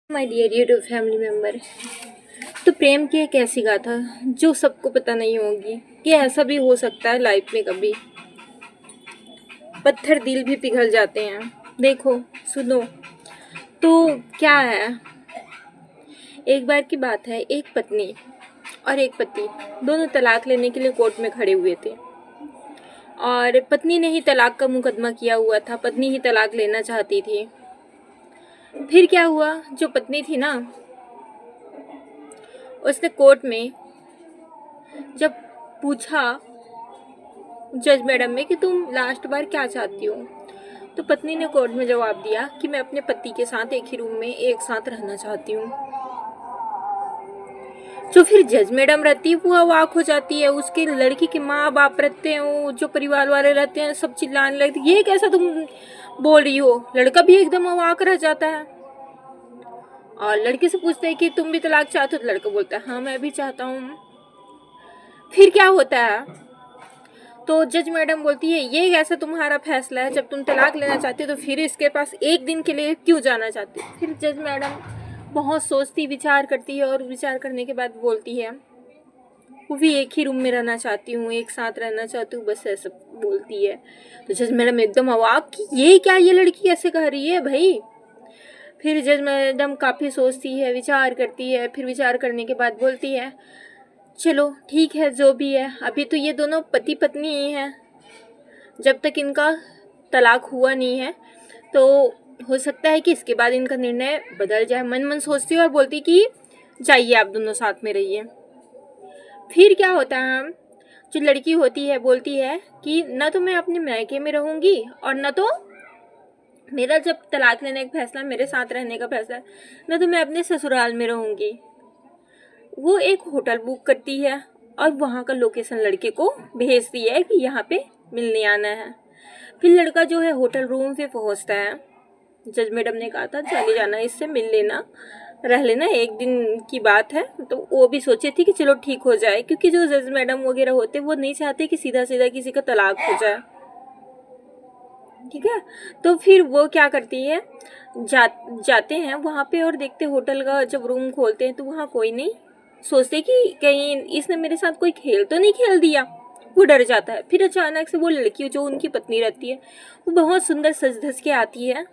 My dear YouTube family member. तो प्रेम की एक ऐसी गाथा जो सबको पता नहीं होगी कि ऐसा भी हो सकता है लाइफ में। कभी पत्थर दिल भी पिघल जाते हैं। देखो, सुनो। तो क्या है, एक बार की बात है, एक पत्नी और एक पति दोनों तलाक लेने के लिए कोर्ट में खड़े हुए थे। और पत्नी ने ही तलाक का मुकदमा किया हुआ था, पत्नी ही तलाक लेना चाहती थी। फिर क्या हुआ, जो पत्नी थी ना, उसने कोर्ट में जब पूछा जज मैडम में कि तुम लास्ट बार क्या चाहती हो, तो पत्नी ने कोर्ट में जवाब दिया कि मैं अपने पति के साथ एक ही रूम में एक साथ रहना चाहती हूँ। जो फिर जज मैडम रहती है वो अवाक हो जाती है। उसके लड़की के माँ बाप रहते हैं, जो परिवार वाले रहते हैं, सब चिल्लाने लगते, ये कैसा तुम बोल रही हो। लड़का भी एकदम अवाक रह जाता है और लड़के से पूछते हैं कि तुम भी तलाक चाहते हो, तो लड़का बोलता है हाँ मैं भी चाहता हूँ। फिर क्या होता है, तो जज मैडम बोलती है ये कैसा तुम्हारा फैसला है, जब तुम तलाक लेना चाहती हो तो फिर इसके पास एक दिन के लिए क्यों जाना चाहती हो। फिर जज मैडम बहुत सोचती, विचार करती है और विचार करने के बाद बोलती है वो भी एक ही रूम में रहना चाहती हूँ, एक साथ रहना चाहती हूँ, बस ऐसा बोलती है। तो जज मैडम एकदम अवाक कि ये क्या, ये लड़की कैसे कह रही है भाई। फिर जज मैडम काफ़ी सोचती है, विचार करती है, फिर विचार करने के बाद बोलती है चलो ठीक है, जो भी है, अभी तो ये दोनों पति पत्नी ही हैं, जब तक इनका तलाक हुआ नहीं है तो हो सकता है कि इसके बाद इनका निर्णय बदल जाए। मन मन सोचती है और बोलती कि जाइए आप दोनों साथ में रहिए। फिर क्या होता है, जो लड़की होती है बोलती है कि न तो मैं अपने मायके में रहूँगी और न तो मेरा जब तलाक लेने का फैसला, मेरे साथ रहने का फैसला, न तो मैं अपने ससुराल में रहूँगी। वो एक होटल बुक करती है और वहाँ का लोकेशन लड़के को भेजती है कि यहाँ पे मिलने आना है। फिर लड़का जो है होटल रूम पे पहुँचता है। जज मैडम ने कहा था चले जाना, इससे मिल लेना, रह लेना, एक दिन की बात है। तो वो भी सोची थी कि चलो ठीक हो जाए, क्योंकि जो जज मैडम वगैरह होते वो नहीं चाहते कि सीधा सीधा किसी का तलाक हो जाए। ठीक है, तो फिर वो क्या करती है, जाते हैं वहाँ पे और देखते होटल का जब रूम खोलते हैं तो वहाँ कोई नहीं। सोचते कि कहीं इसने मेरे साथ कोई खेल तो नहीं खेल दिया। वो डर जाता है। फिर अचानक से वो लड़की जो उनकी पत्नी रहती है वो बहुत सुंदर सज धज के आती है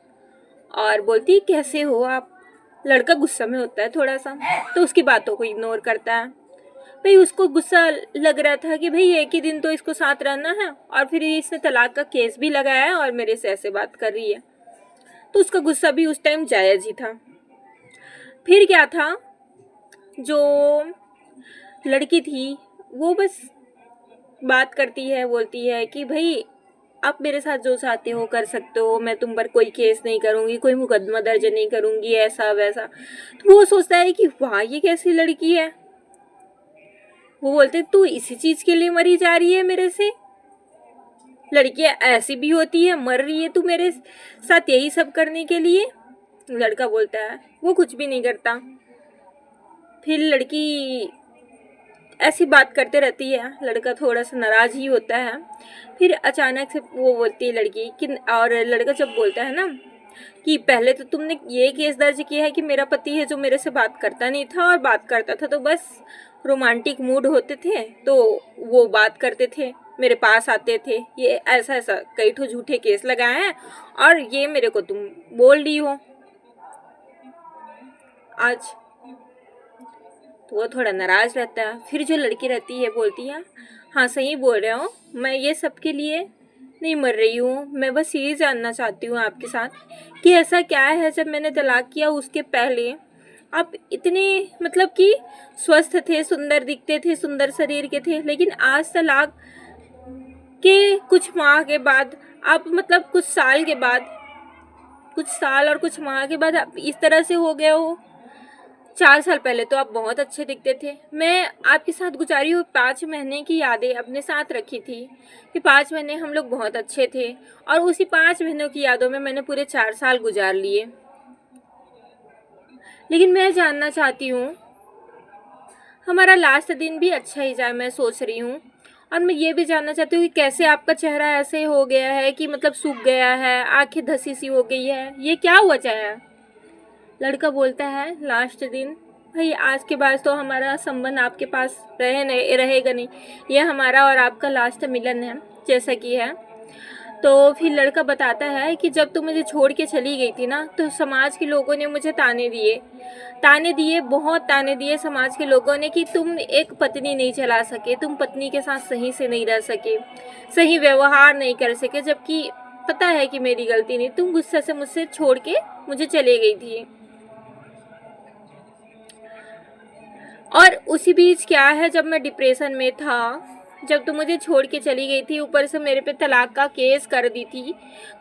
और बोलती है कैसे हो आप। लड़का गुस्सा में होता है थोड़ा सा, तो उसकी बातों को इग्नोर करता है। भाई उसको गुस्सा लग रहा था कि भाई एक ही दिन तो इसको साथ रहना है और फिर इसने तलाक का केस भी लगाया है और मेरे से ऐसे बात कर रही है, तो उसका गुस्सा भी उस टाइम जायज ही था। फिर क्या था, जो लड़की थी वो बस बात करती है, बोलती है कि भाई आप मेरे साथ जो चाहते हो कर सकते हो, मैं तुम पर कोई केस नहीं करूँगी, कोई मुकदमा दर्ज नहीं करूँगी, ऐसा वैसा। तो वो सोचता है कि वाह ये कैसी लड़की है। वो बोलते तू इसी चीज़ के लिए मरी जा रही है मेरे से, लड़कियां ऐसी भी होती है, मर रही है तू मेरे साथ यही सब करने के लिए। लड़का बोलता है वो कुछ भी नहीं करता। फिर लड़की ऐसी बात करते रहती है, लड़का थोड़ा सा नाराज ही होता है। फिर अचानक से वो बोलती है लड़की कि, और लड़का जब बोलता है ना कि पहले तो तुमने ये केस दर्ज किया है कि मेरा पति है जो मेरे से बात करता नहीं था, और बात करता था तो बस रोमांटिक मूड होते थे तो वो बात करते थे, मेरे पास आते थे, ये ऐसा ऐसा कई ठो झूठे केस लगाए हैं और ये मेरे को तुम बोल रही हो आज। तो वो थोड़ा नाराज रहता है। फिर जो लड़की रहती है बोलती है हाँ सही बोल रहे हो, मैं ये सब के लिए नहीं मर रही हूँ, मैं बस ये जानना चाहती हूँ आपके साथ कि ऐसा क्या है जब मैंने तलाक किया उसके पहले आप इतने मतलब कि स्वस्थ थे, सुंदर दिखते थे, सुंदर शरीर के थे, लेकिन आज तलाक के कुछ माह के बाद आप मतलब कुछ साल के बाद, कुछ साल और कुछ माह के बाद आप इस तरह से हो गए हो। 4 साल पहले तो आप बहुत अच्छे दिखते थे। मैं आपके साथ गुजारी हुई 5 महीने की यादें अपने साथ रखी थी कि 5 महीने हम लोग बहुत अच्छे थे, और उसी 5 महीनों की यादों में मैंने पूरे 4 साल गुजार लिए। लेकिन मैं जानना चाहती हूँ हमारा लास्ट दिन भी अच्छा ही जाए, मैं सोच रही हूँ। और मैं ये भी जानना चाहती हूँ कि कैसे आपका चेहरा ऐसे हो गया है कि मतलब सूख गया है, आंखें धसी सी हो गई है, ये क्या वजह है। लड़का बोलता है लास्ट दिन, भाई आज के बाद तो हमारा संबंध आपके पास रहेगा नहीं, ये हमारा और आपका लास्ट मिलन है जैसा कि है। तो फिर लड़का बताता है कि जब तुम मुझे छोड़ के चली गई थी ना, तो समाज के लोगों ने मुझे ताने दिए, बहुत ताने दिए समाज के लोगों ने कि तुम एक पत्नी नहीं चला सके, तुम पत्नी के साथ सही से नहीं रह सके, सही व्यवहार नहीं कर सके, जबकि पता है कि मेरी गलती नहीं, तुम गुस्से से मुझसे छोड़ के मुझे चले गई थी। और उसी बीच क्या है, जब मैं डिप्रेशन में था, जब तुम मुझे छोड़ के चली गई थी, ऊपर से मेरे पे तलाक का केस कर दी थी,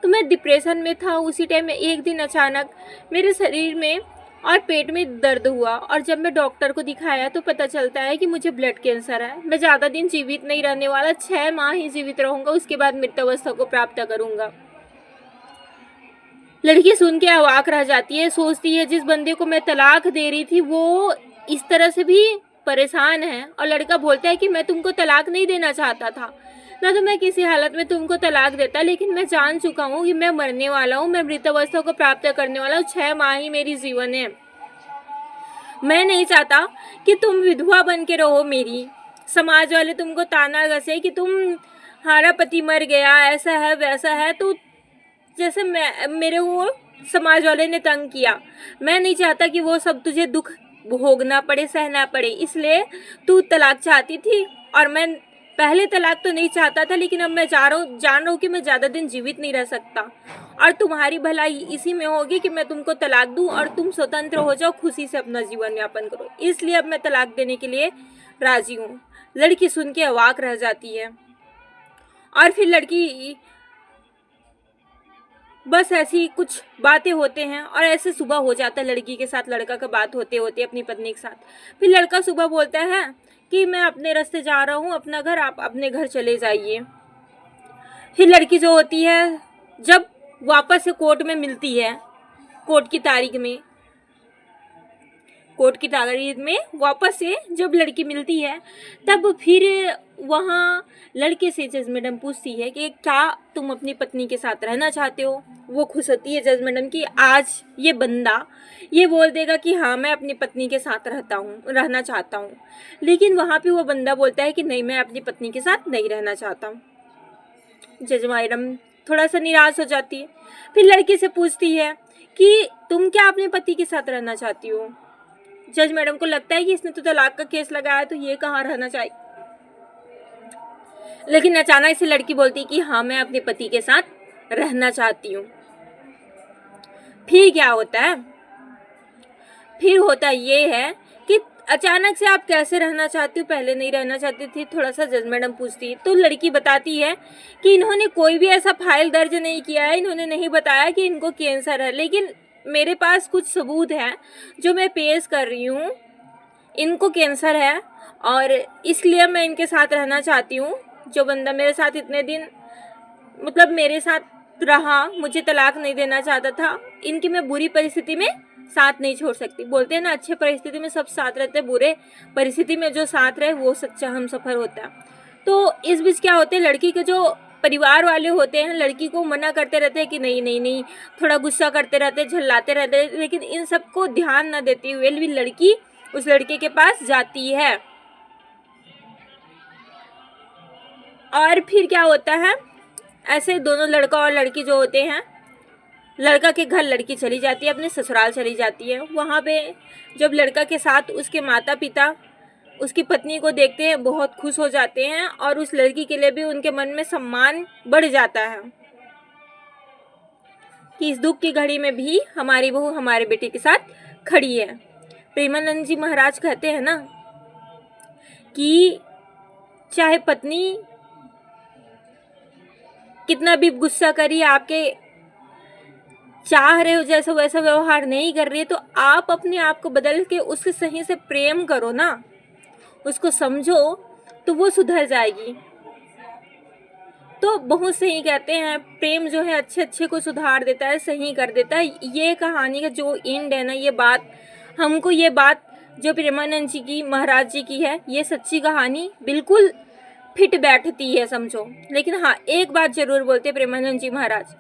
तो मैं डिप्रेशन में था। उसी टाइम में एक दिन अचानक मेरे शरीर में और पेट में दर्द हुआ, और जब मैं डॉक्टर को दिखाया तो पता चलता है कि मुझे ब्लड कैंसर है। मैं ज़्यादा दिन जीवित नहीं रहने वाला, 6 माह ही जीवित रहूँगा, उसके बाद मृत्यावस्था को प्राप्त करूँगा। लड़की सुन के अवाक रह जाती है, सोचती है जिस बंदे को मैं तलाक दे रही थी वो इस तरह से भी परेशान है। और लड़का बोलता है कि मैं तुमको तलाक नहीं देना चाहता था, ना तो मैं किसी हालत में तुमको तलाक देता, लेकिन मैं जान चुका हूँ कि मैं मरने वाला हूँ, मैं मृत्यावस्था को प्राप्त करने वाला हूँ, 6 माह ही मेरी जीवन है। मैं नहीं चाहता कि तुम विधवा बन के रहो मेरी, समाज वाले तुमको ताना घसे कि तुम्हारा पति मर गया, ऐसा है वैसा है। तो जैसे मेरे वो समाज वाले ने तंग किया, मैं नहीं चाहता कि वो सब तुझे दुख भोगना पड़े, सहना पड़े, इसलिए तू तलाक चाहती थी। और मैं पहले तलाक तो नहीं चाहता था, लेकिन अब मैं जान रहा हूँ कि मैं ज़्यादा दिन जीवित नहीं रह सकता, और तुम्हारी भलाई इसी में होगी कि मैं तुमको तलाक दूँ और तुम स्वतंत्र हो जाओ, खुशी से अपना जीवन यापन करो, इसलिए अब मैं तलाक देने के लिए राजी हूँ। लड़की सुन के अवाक रह जाती है। और फिर लड़की बस ऐसी कुछ बातें होते हैं, और ऐसे सुबह हो जाता है लड़की के साथ लड़का का बात होते होते अपनी पत्नी के साथ। फिर लड़का सुबह बोलता है कि मैं अपने रास्ते जा रहा हूँ अपना घर, आप अपने घर चले जाइए। फिर लड़की जो होती है जब वापस से कोर्ट में मिलती है, कोर्ट की तारीख में वापस से जब लड़की मिलती है, तब फिर वहाँ लड़के से जज मैडम पूछती है कि क्या तुम अपनी पत्नी के साथ रहना चाहते हो। वो खुश होती है जज मैडम की आज ये बंदा ये बोल देगा कि हाँ मैं अपनी पत्नी के साथ रहना चाहता हूँ। लेकिन वहाँ पे वो बंदा बोलता है कि नहीं, मैं अपनी पत्नी के साथ नहीं रहना चाहता हूँ। जज मैडम थोड़ा सा निराश हो जाती है। फिर लड़की से पूछती है कि तुम क्या अपने पति के साथ रहना चाहती हो। जज मैडम को लगता है कि इसने तो तलाक का केस लगाया, तो ये कहाँ रहना चाहिए। लेकिन अचानक से लड़की बोलती है कि हाँ मैं अपने पति के साथ रहना चाहती हूँ। फिर क्या होता है, फिर होता ये है कि अचानक से आप कैसे रहना चाहती हो, पहले नहीं रहना चाहती थी, थोड़ा सा जज मैडम पूछती है। तो लड़की बताती है कि इन्होंने कोई भी ऐसा फाइल दर्ज नहीं किया है, इन्होंने नहीं बताया कि इनको कैंसर है, लेकिन मेरे पास कुछ सबूत हैं जो मैं पेश कर रही हूँ। इनको कैंसर है और इसलिए मैं इनके साथ रहना चाहती हूँ। जो बंदा मेरे साथ इतने दिन मतलब मेरे साथ रहा, मुझे तलाक नहीं देना चाहता था, इनकी मैं बुरी परिस्थिति में साथ नहीं छोड़ सकती। बोलते हैं ना अच्छे परिस्थिति में सब साथ रहते हैं, बुरे परिस्थिति में जो साथ रहे वो सच्चा हमसफर होता है। तो इस बीच क्या होते हैं, लड़की के जो परिवार वाले होते हैं लड़की को मना करते रहते हैं कि नहीं नहीं नहीं, थोड़ा गुस्सा करते रहते हैं, झल्लाते रहते हैं, लेकिन इन सबको ध्यान न देते हुए भी लड़की उस लड़के के पास जाती है। और फिर क्या होता है, ऐसे दोनों लड़का और लड़की जो होते हैं, लड़का के घर लड़की चली जाती है, अपने ससुराल चली जाती है। वहाँ पे जब लड़का के साथ उसके माता पिता उसकी पत्नी को देखते हैं बहुत खुश हो जाते हैं, और उस लड़की के लिए भी उनके मन में सम्मान बढ़ जाता है कि इस दुख की घड़ी में भी हमारी बहू हमारे बेटे के साथ खड़ी है। प्रेमानंद जी महाराज कहते हैं ना कि चाहे पत्नी कितना भी गुस्सा करी, आपके चाह रहे हो जैसा वैसा व्यवहार नहीं कर रही है, तो आप अपने आप को बदल के उससे सही से प्रेम करो ना, उसको समझो तो वो सुधर जाएगी। तो बहुत सही कहते हैं, प्रेम जो है अच्छे को सुधार देता है, सही कर देता है। ये कहानी का जो एंड है ना, ये बात जो प्रेमानंद जी की महाराज जी की है, ये सच्ची कहानी बिल्कुल फिट बैठती है समझो। लेकिन हाँ, एक बात जरूर बोलते प्रेमानंद जी महाराज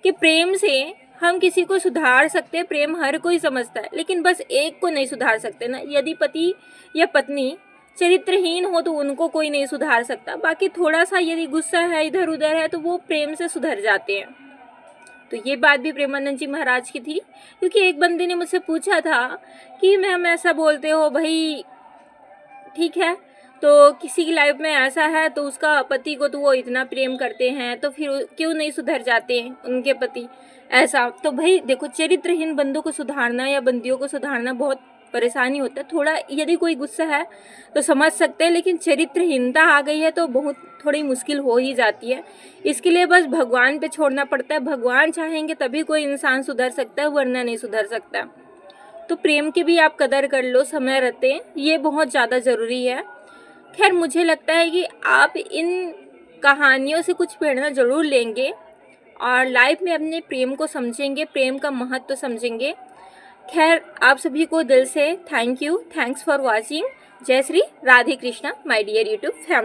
कि प्रेम से हम किसी को सुधार सकते हैं, प्रेम हर कोई समझता है, लेकिन बस एक को नहीं सुधार सकते ना। यदि पति या पत्नी चरित्रहीन हो तो उनको कोई नहीं सुधार सकता। बाकी थोड़ा सा यदि गुस्सा है, इधर उधर है, तो वो प्रेम से सुधर जाते हैं। तो ये बात भी प्रेमानंद जी महाराज की थी, क्योंकि एक बंदे ने मुझसे पूछा था कि मैम ऐसा बोलते हो भाई, ठीक है, तो किसी की लाइफ में ऐसा है तो उसका पति को तो वो इतना प्रेम करते हैं, तो फिर क्यों नहीं सुधर जाते हैं उनके पति। ऐसा तो भाई देखो, चरित्रहीन बंदों को सुधारना या बंदियों को सुधारना बहुत परेशानी होता है। थोड़ा यदि कोई गुस्सा है तो समझ सकते हैं, लेकिन चरित्रहीनता आ गई है तो बहुत थोड़ी मुश्किल हो ही जाती है। इसके लिए बस भगवान पे छोड़ना पड़ता है। भगवान चाहेंगे तभी कोई इंसान सुधर सकता है, वरना नहीं सुधर सकता। तो प्रेम की भी आप कदर कर लो समय रहते, ये बहुत ज़्यादा ज़रूरी है। खैर मुझे लगता है कि आप इन कहानियों से कुछ प्रेरणा ज़रूर लेंगे और लाइफ में अपने प्रेम को समझेंगे, प्रेम का महत्व समझेंगे। खैर आप सभी को दिल से thank you, thanks for watching. जय Shri Radhe Krishna my dear YouTube family.